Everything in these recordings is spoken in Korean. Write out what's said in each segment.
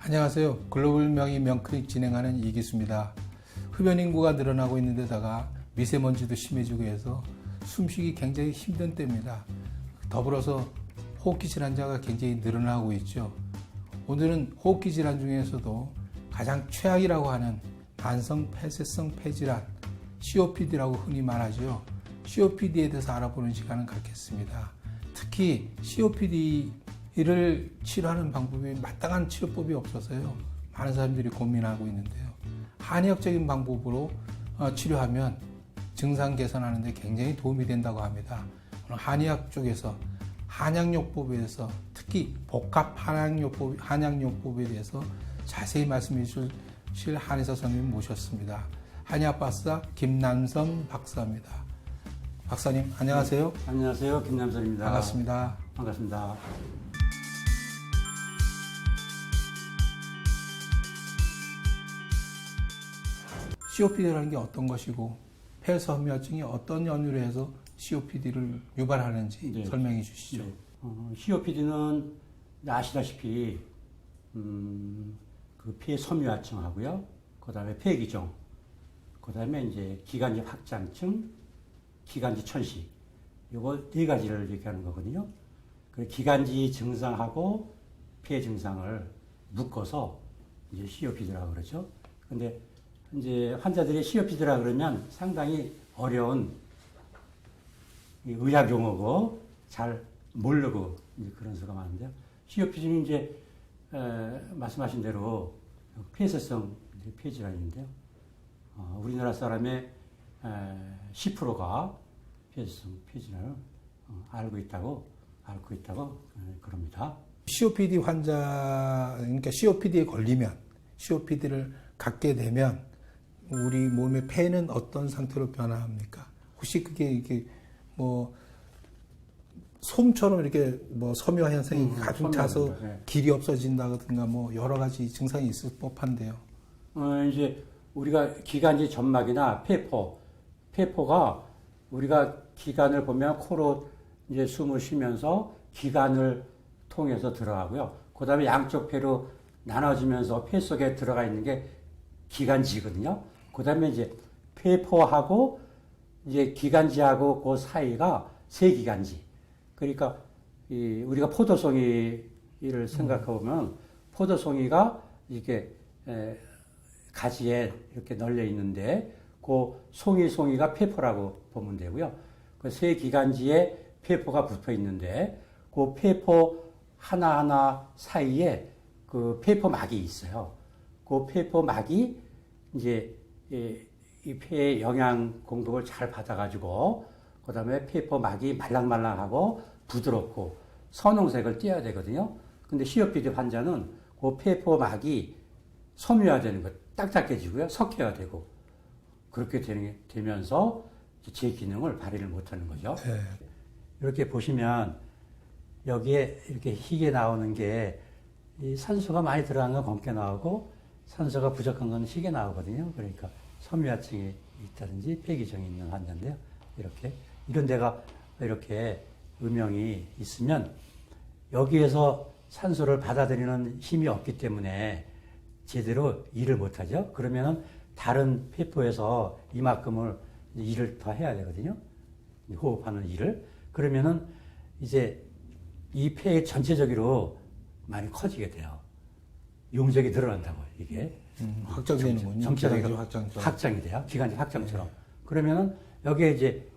안녕하세요. 글로벌 명의 명클릭 진행하는 이기수입니다. 흡연 인구가 늘어나고 있는 데다가 미세먼지도 심해지고 해서 숨쉬기 굉장히 힘든 때입니다. 더불어서 호흡기 질환자가 굉장히 늘어나고 있죠. 오늘은 호흡기 질환 중에서도 가장 최악이라고 하는 만성 폐쇄성 폐질환 COPD라고 흔히 말하죠. COPD에 대해서 알아보는 시간을 갖겠습니다. 특히 COPD를 치료하는 방법이 마땅한 치료법이 없어서요. 많은 사람들이 고민하고 있는데요. 한의학적인 방법으로 치료하면 증상 개선하는 데 굉장히 도움이 된다고 합니다. 오늘 한의학 쪽에서 한약요법에 대해서 특히 복합 한약요법에 대해서 자세히 말씀해 주실 한의사 선생님 모셨습니다. 한의학 박사 김남선 박사입니다. 박사님 안녕하세요. 네, 안녕하세요. 김남선입니다. 반갑습니다. 반갑습니다. COPD라는 게 어떤 것이고 폐섬유화증이 어떤 연유로 해서 COPD를 유발하는지 네. 설명해 주시죠. 네. COPD는 아시다시피 그 폐섬유화증하고요. 그다음에 폐기종, 그다음에 이제 기관지 확장증, 기관지 천식. 요거 네 가지를 얘기하는 거거든요. 그 기관지 증상하고 폐 증상을 묶어서 이제 COPD라고 그러죠. 근데 이제 환자들이 COPD라 그러면 상당히 어려운 의학 용어고 잘 모르고 이제 그런 수가 많은데요. COPD는 이제 말씀하신 대로 폐쇄성 폐질환인데요. 우리나라 사람의 10%가 폐쇄성 폐질환을 앓고 있다고 그럽니다. COPD 그러니까 COPD에 걸리면, COPD를 갖게 되면 우리 몸의 폐는 어떤 상태로 변화합니까? 혹시 그게 이게 뭐 솜처럼 이렇게 뭐 섬유화 현상이 가득 차서 네. 길이 없어진다든가 뭐 여러 가지 증상이 있을 법한데요. 이제 우리가 기관지 점막이나 폐포가 우리가 기관을 보면 코로 이제 숨을 쉬면서 기관을 통해서 들어가고요. 그 다음에 양쪽 폐로 나눠지면서 폐 속에 들어가 있는 게 기관지거든요. 그 다음에 이제 폐포하고 이제 기관지하고 그 사이가 세기관지. 그러니까 우리가 포도송이를 생각해 보면 포도송이가 이렇게 가지에 이렇게 널려 있는데 그 송이가 폐포라고 보면 되고요. 그 세 기관지에 폐포가 붙어 있는데 그 폐포 하나하나 사이에 그 폐포막이 있어요. 그 폐포막이 이제 이 폐의 영양 공급을 잘 받아가지고 그 다음에 폐포막이 말랑말랑하고 부드럽고 선홍색을 띠어야 되거든요. 근데 COPD 환자는 그 폐포막이 섬유화되는 거 딱딱해지고요. 석회화 되고 그렇게 되면서 제 기능을 발휘를 못하는 거죠. 네. 이렇게 보시면 여기에 이렇게 희게 나오는 게 이 산소가 많이 들어간 건 검게 나오고 산소가 부족한 건 희게 나오거든요. 그러니까 섬유화증이 있다든지 폐기종이 있는 환자인데요. 이렇게 이런 데가 이렇게 음영이 있으면 여기에서 산소를 받아들이는 힘이 없기 때문에 제대로 일을 못하죠. 그러면은 다른 폐포에서 이만큼을 일을 더 해야 되거든요. 호흡하는 일을. 그러면은 이제 이 폐 전체적으로 많이 커지게 돼요. 용적이 늘어난다고 이게. 확장되는군요. 전체적으로 확장처럼. 확장이 돼요. 기관지 확장처럼. 그러면은 여기에 이제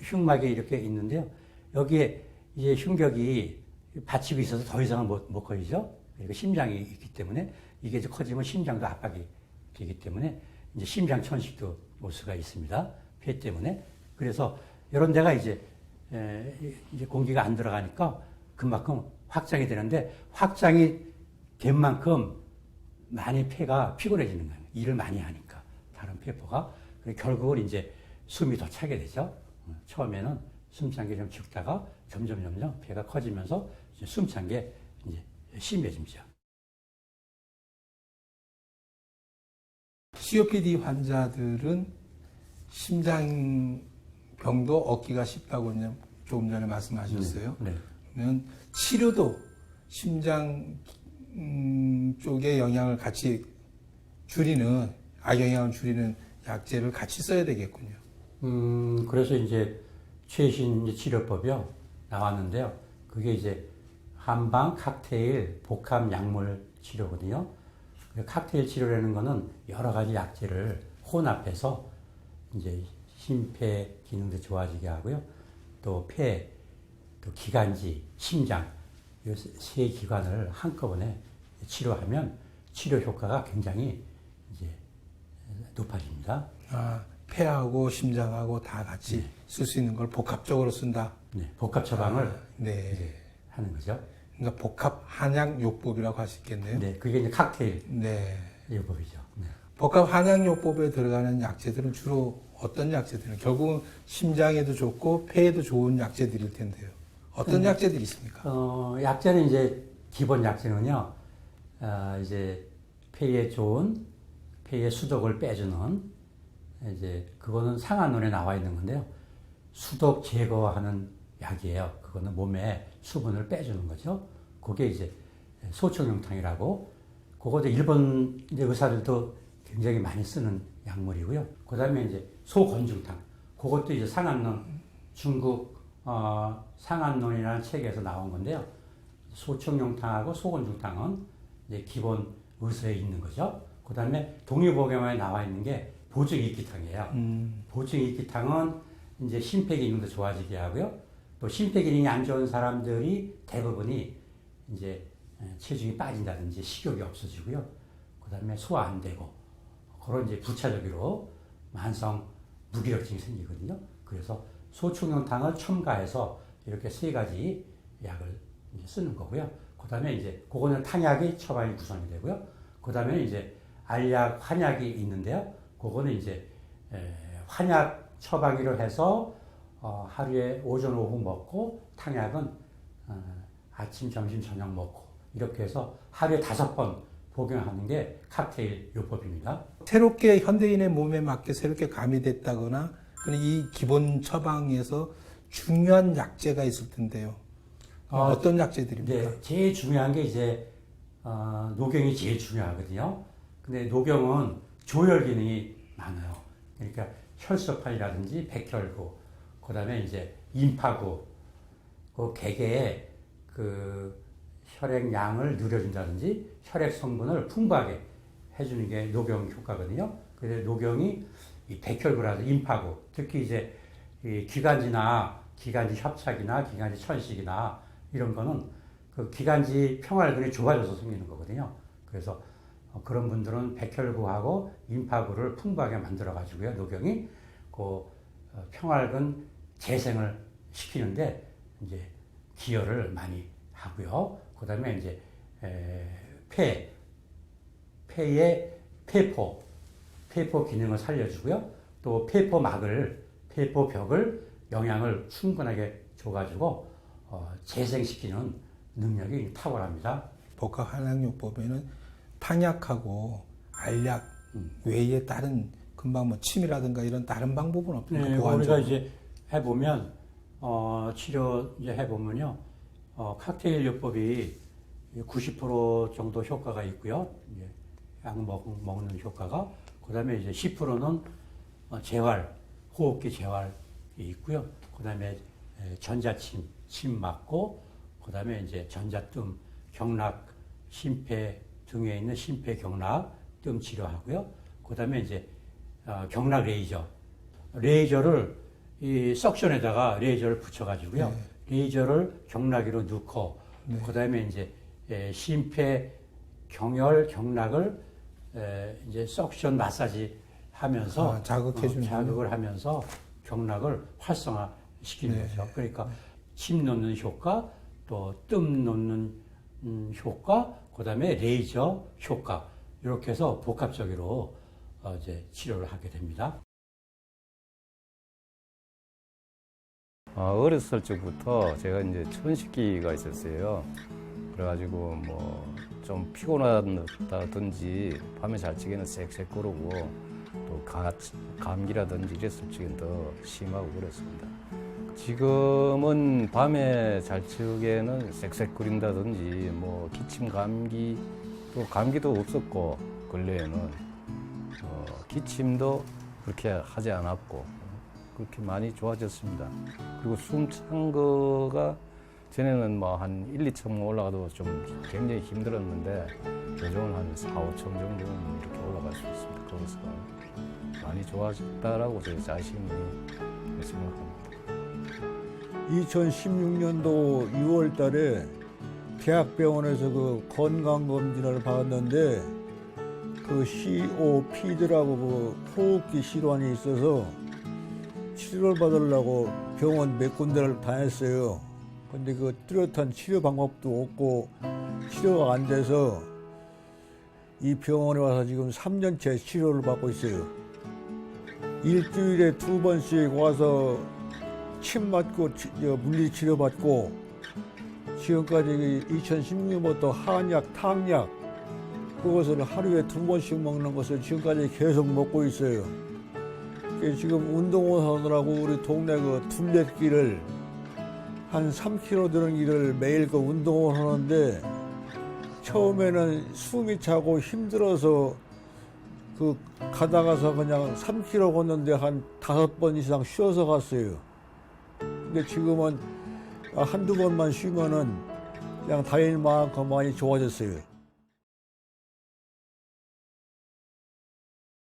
흉막이 이렇게 있는데요. 여기에 이제 흉격이 받치고 있어서 더 이상은 못 커지죠. 그러니까 심장이 있기 때문에 이게 이제 커지면 심장도 압박이 되기 때문에 이제 심장 천식도 올 수가 있습니다. 폐 때문에. 그래서 이런 데가 이제 공기가 안 들어가니까 그만큼 확장이 되는데 확장이 된 만큼 많이 폐가 피곤해지는 거예요. 일을 많이 하니까. 다른 폐포가. 결국은 이제 숨이 더 차게 되죠. 처음에는 숨찬 게 좀 죽다가 점점 폐가 커지면서 숨찬 게 이제 심해집니다. COPD 환자들은 심장병도 얻기가 쉽다고 조금 전에 말씀하셨어요. 네. 그러면 치료도 심장 쪽의 영향을 같이 줄이는, 악영향을 줄이는 약제를 같이 써야 되겠군요. 그래서 이제 최신 이제 치료법이요 나왔는데요. 그게 이제 한방 칵테일 복합 약물 치료거든요. 칵테일 치료라는 거는 여러 가지 약제를 혼합해서 이제 심폐 기능도 좋아지게 하고요. 또 폐, 또 기관지, 심장 이 세 기관을 한꺼번에 치료하면 치료 효과가 굉장히 이제 높아집니다. 아, 폐하고 심장하고 다 같이 쓸 수 있는 걸 복합적으로 쓴다. 네, 복합 처방을 네. 이제 하는 거죠. 그러니까 복합 한약요법이라고 할 수 있겠네요. 네, 그게 이제 칵테일 네. 요법이죠. 네. 복합 한약요법에 들어가는 약재들은 주로 어떤 약재들은 결국은 심장에도 좋고 폐에도 좋은 약재들일 텐데요. 어떤 약재들이 있습니까? 약재는 이제 기본 약재는요, 이제 폐에 좋은 폐의 수독을 빼주는 이제 그거는 상한론에 나와 있는 건데요. 수독 제거하는 약이에요. 그거는 몸에 수분을 빼주는 거죠. 그게 이제 소청용탕이라고, 그것도 일본 이제 의사들도 굉장히 많이 쓰는 약물이고요. 그 다음에 이제 소건중탕, 그것도 이제 상한론, 중국 상한론이라는 책에서 나온 건데요. 소청용탕하고 소건중탕은 이제 기본 의서에 있는 거죠. 그 다음에 동의보감에 나와 있는 게 보증이끼탕이에요. 보증이끼탕은 이제 심폐기능도 좋아지게 하고요. 또 심폐기능이 안 좋은 사람들이 대부분이 이제 체중이 빠진다든지 식욕이 없어지고요. 그 다음에 소화 안 되고 그런 이제 부차적으로 만성 무기력증이 생기거든요. 그래서 소충용탕을 첨가해서 이렇게 세 가지 약을 이제 쓰는 거고요. 그 다음에 이제 그거는 탕약이 처방이 구성이 되고요. 그 다음에 이제 알약, 환약이 있는데요. 그거는 이제 환약 처방으로 해서 하루에 오전, 오후 먹고 탕약은 아침, 점심, 저녁 먹고 이렇게 해서 하루에 5번 복용하는 게 칵테일 요법입니다. 새롭게 현대인의 몸에 맞게 새롭게 가미됐다거나 이 기본 처방에서 중요한 약재가 있을 텐데요. 어떤 약재들입니까? 네, 제일 중요한 게 이제 노경이 제일 중요하거든요. 근데 노경은 조혈 기능이 많아요. 그러니까 혈소판이라든지 백혈구, 그다음에 이제 임파구, 그 개개의 그 혈액 양을 늘려준다든지 혈액 성분을 풍부하게 해주는 게 노경 효과거든요. 그래서 노경이 이 백혈구라든지 임파구, 특히 이제 이 기관지나 기관지 협착이나 기관지 천식이나 이런 거는 그 기관지 평활근이 좁아져서 생기는 거거든요. 그래서 그런 분들은 백혈구하고 임파구를 풍부하게 만들어 가지고요. 노경이 그 평활근 재생을 시키는데 이제 기여를 많이 하고요. 그다음에 이제 폐의 폐포 기능을 살려주고요. 또 폐포벽을 영양을 충분하게 줘가지고 재생시키는 능력이 탁월합니다. 복합 한약요법에는 탕약하고 알약 외에 다른 금방 뭐 침이라든가 이런 다른 방법은 없습니까? 네, 보완적으로? 우리가 이제 해보면 치료 이제 해보면요, 칵테일 요법이 90% 정도 효과가 있고요. 이제 약 먹는 효과가, 그다음에 이제 10%는 재활, 호흡기 재활이 있고요. 그다음에 침 맞고, 그다음에 이제 전자뜸, 경락, 심폐 등에 있는 심폐 경락 뜸 치료하고요. 그다음에 이제 경락 레이저를 이 석션에다가 레이저를 붙여가지고요. 네. 레이저를 경락으로 넣고, 네. 그다음에 이제 심폐 경혈 경락을 이제 석션 마사지 하면서 자극해주는 자극을 하면서 경락을 활성화 시키는 네. 거죠. 그러니까 침 놓는 효과, 또 뜸 놓는 효과, 그다음에 레이저 효과, 이렇게 해서 복합적으로 이제 치료를 하게 됩니다. 어렸을 적부터 제가 이제 천식기가 있었어요. 그래가지고 뭐 좀 피곤하다든지 밤에 잘 적에는 쌕쌕거리고 또 감기라든지 이랬을 적엔 더 심하고 그랬습니다. 지금은 밤에 잘 적에는 쌕쌕거린다든지 뭐 기침 감기 또 감기도 없었고 근래에는 기침도 그렇게 하지 않았고 그렇게 많이 좋아졌습니다. 그리고 숨 찬 거가 전에는 뭐 한 1, 2층 올라가도 좀 굉장히 힘들었는데 요즘은 한 4, 5층 정도는 이렇게 올라갈 수 있습니다. 거기서 많이 좋아졌다라고 제 자신이 생각합니다. 2016년도 6월 달에 대학병원에서 그 건강검진을 받았는데 그 COPD라고 그 호흡기 질환이 있어서 치료를 받으려고 병원 몇 군데를 다녔어요. 근데 그 뚜렷한 치료 방법도 없고 치료가 안 돼서 이 병원에 와서 지금 3년째 치료를 받고 있어요. 일주일에 2번씩 와서 침 맞고 물리치료 받고 지금까지 2016년부터 한약, 탕약 그것을 하루에 2번씩 먹는 것을 지금까지 계속 먹고 있어요. 지금 운동을 하느라고 우리 동네 그 둘레길을 한 3km 되는 길을 매일 그 운동을 하는데 처음에는 숨이 차고 힘들어서 그 가다가서 그냥 3km 걷는데 한 5번 이상 쉬어서 갔어요. 근데 지금은 한두 번만 쉬면은 그냥 다닐 만큼 많이 좋아졌어요.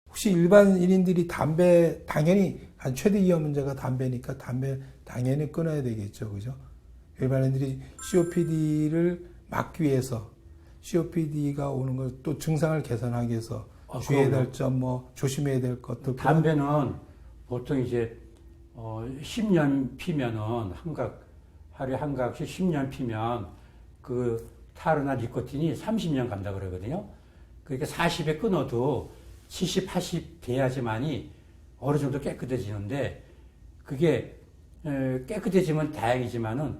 혹시 일반인들이 담배 당연히 한 최대 위험 문제가 담배니까 담배 당연히 끊어야 되겠죠, 그죠? 일반인들이 COPD를 막기 위해서 COPD가 오는 걸 또 증상을 개선하기 위해서 주의해야 될 점, 뭐 조심해야 될 것들. 담배는 보통 이제 10년 피면은 하루에 한 각씩 10년 피면 그 타르나 니코틴이 30년 간다 그러거든요. 그러니까 40에 끊어도 70, 80 돼야지만이 어느 정도 깨끗해지는데 그게 깨끗해지면 다행이지만은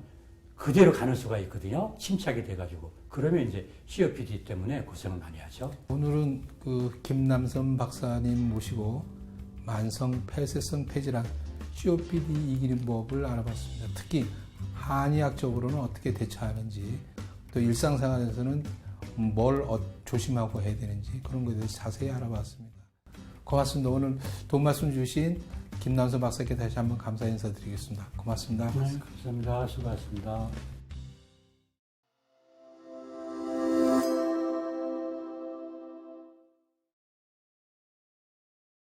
그대로 가는 수가 있거든요. 침착이 돼가지고. 그러면 이제 COPD 때문에 고생을 많이 하죠. 오늘은 그 김남선 박사님 모시고 만성 폐쇄성 폐질환 COPD 이기는 법을 알아봤습니다. 특히 한의학적으로는 어떻게 대처하는지 또 일상생활에서는 뭘 조심하고 해야 되는지 그런 것에 대해서 자세히 알아봤습니다. 고맙습니다. 오늘 도움 말씀 주신 김남선 박사께 다시 한번 감사 인사드리겠습니다. 고맙습니다. 네, 감사합니다. 수고하셨습니다.